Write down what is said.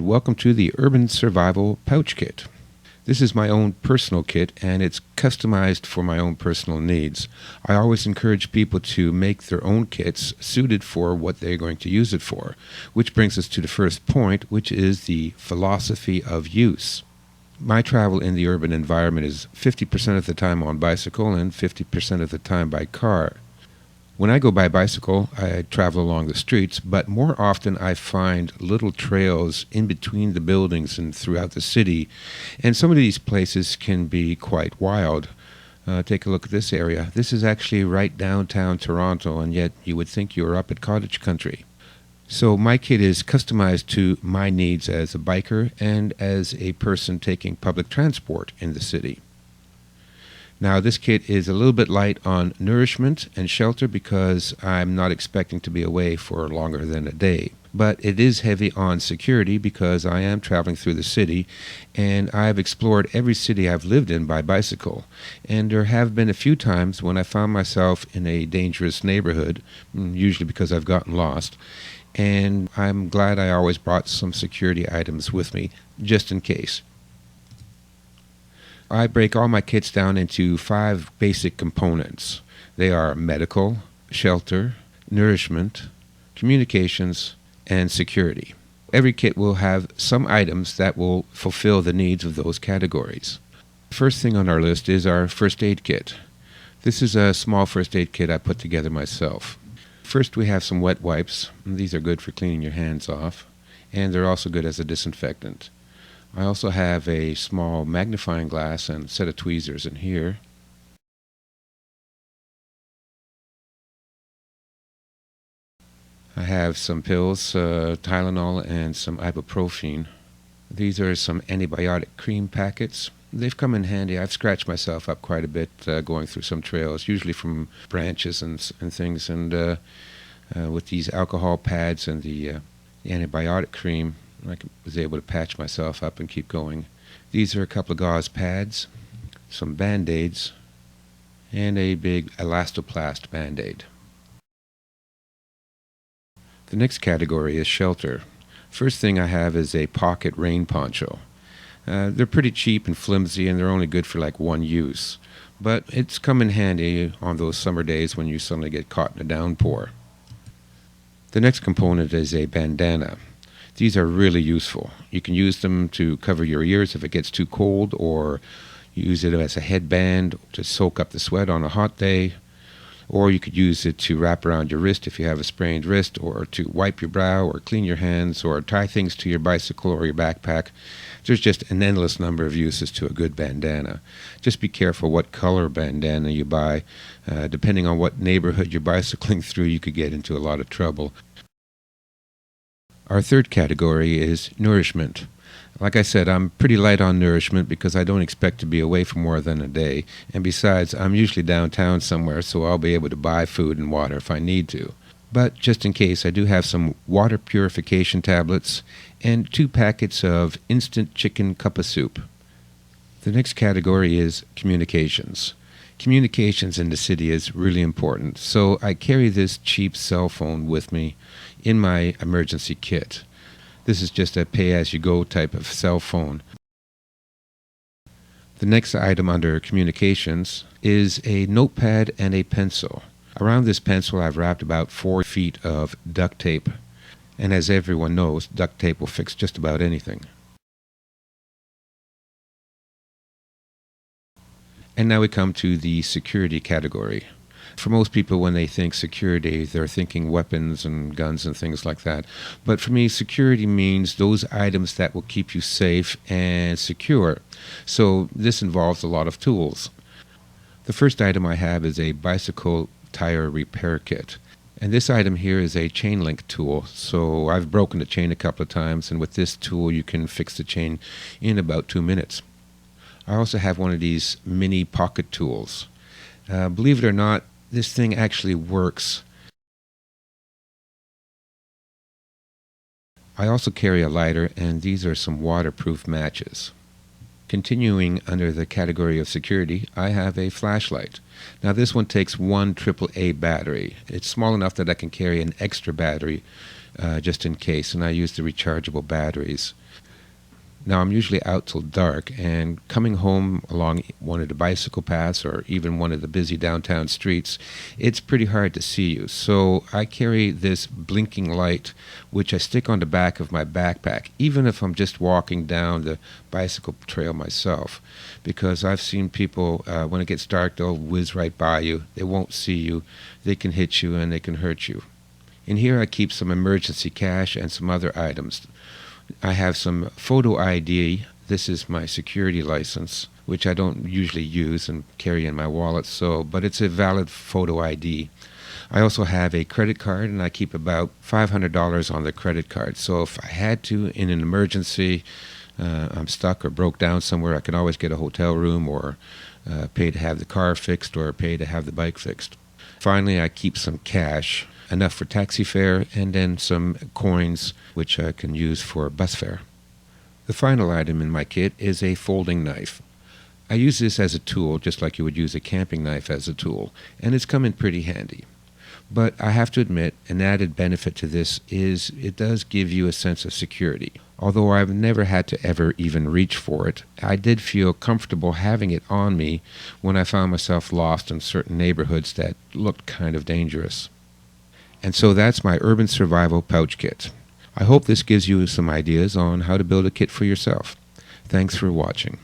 welcome to the Urban Survival Pouch Kit. This is my own personal kit, and it's customized for my own personal needs. I always encourage people to make their own kits suited for what they're going to use it for, which brings us to the first point, which is the philosophy of use. My travel in the urban environment is 50% of the time on bicycle and 50% of the time by car. When I go by bicycle, I travel along the streets, but more often I find little trails in between the buildings and throughout the city, and some of these places can be quite wild. Take a look at this area. This is actually right downtown Toronto, and yet you would think you were up at cottage country. So my kit is customized to my needs as a biker and as a person taking public transport in the city. Now, this kit is a little bit light on nourishment and shelter because I'm not expecting to be away for longer than a day. But it is heavy on security because I am traveling through the city, and I've explored every city I've lived in by bicycle. And there have been a few times when I found myself in a dangerous neighborhood, usually because I've gotten lost. And I'm glad I always brought some security items with me, just in case. I break all my kits down into 5 basic components. They are medical, shelter, nourishment, communications, and security. Every kit will have some items that will fulfill the needs of those categories. First thing on our list is our first aid kit. This is a small first aid kit I put together myself. First, we have some wet wipes. These are good for cleaning your hands off, and they're also good as a disinfectant. I also have a small magnifying glass and a set of tweezers in here. I have some pills, Tylenol and some ibuprofen. These are some antibiotic cream packets. They've come in handy. I've scratched myself up quite a bit going through some trails, usually from branches and things. And with these alcohol pads and the antibiotic cream, I was able to patch myself up and keep going. These are a couple of gauze pads, some Band-Aids, and a big elastoplast Band-Aid. The next category is shelter. First thing I have is a pocket rain poncho. They're pretty cheap and flimsy, and they're only good for like one use. But it's come in handy on those summer days when you suddenly get caught in a downpour. The next component is a bandana. These are really useful. You can use them to cover your ears if it gets too cold, or use it as a headband to soak up the sweat on a hot day, or you could use it to wrap around your wrist if you have a sprained wrist, or to wipe your brow, or clean your hands, or tie things to your bicycle or your backpack. There's just an endless number of uses to a good bandana. Just be careful what color bandana you buy. Depending on what neighborhood you're bicycling through, you could get into a lot of trouble. Our third category is nourishment. Like I said, I'm pretty light on nourishment because I don't expect to be away for more than a day. And besides, I'm usually downtown somewhere, so I'll be able to buy food and water if I need to. But just in case, I do have some water purification tablets and 2 packets of instant chicken cup of soup. The next category is communications. Communications in the city is really important, so I carry this cheap cell phone with me in my emergency kit. This is just a pay-as-you-go type of cell phone. The next item under communications is a notepad and a pencil. Around this pencil I've wrapped about 4 feet of duct tape, and as everyone knows, duct tape will fix just about anything. And now we come to the security category. For most people, when they think security, they're thinking weapons and guns and things like that. But for me, security means those items that will keep you safe and secure. So this involves a lot of tools. The first item I have is a bicycle tire repair kit. And this item here is a chain link tool. So I've broken the chain a couple of times, and with this tool you can fix the chain in about 2 minutes. I also have one of these mini pocket tools. Believe it or not, this thing actually works. I also carry a lighter, and these are some waterproof matches. Continuing under the category of security, I have a flashlight. Now this one takes one AAA battery. It's small enough that I can carry an extra battery just in case, and I use the rechargeable batteries. Now, I'm usually out till dark, and coming home along one of the bicycle paths or even one of the busy downtown streets, it's pretty hard to see you. So I carry this blinking light, which I stick on the back of my backpack, even if I'm just walking down the bicycle trail myself, because I've seen people, when it gets dark, they'll whiz right by you. They won't see you. They can hit you, and they can hurt you. In here, I keep some emergency cash and some other items. I have some photo ID. This is my security license, which I don't usually use and carry in my wallet, but it's a valid photo ID. I also have a credit card, and I keep about $500 on the credit card. So if I had to, in an emergency, I'm stuck or broke down somewhere, I can always get a hotel room or pay to have the car fixed or pay to have the bike fixed. Finally, I keep some cash, enough for taxi fare, and then some coins which I can use for bus fare. The final item in my kit is a folding knife. I use this as a tool just like you would use a camping knife as a tool, and it's come in pretty handy. But I have to admit, an added benefit to this is it does give you a sense of security. Although I've never had to ever even reach for it, I did feel comfortable having it on me when I found myself lost in certain neighborhoods that looked kind of dangerous. And so that's my Urban Survival Pouch Kit. I hope this gives you some ideas on how to build a kit for yourself. Thanks for watching.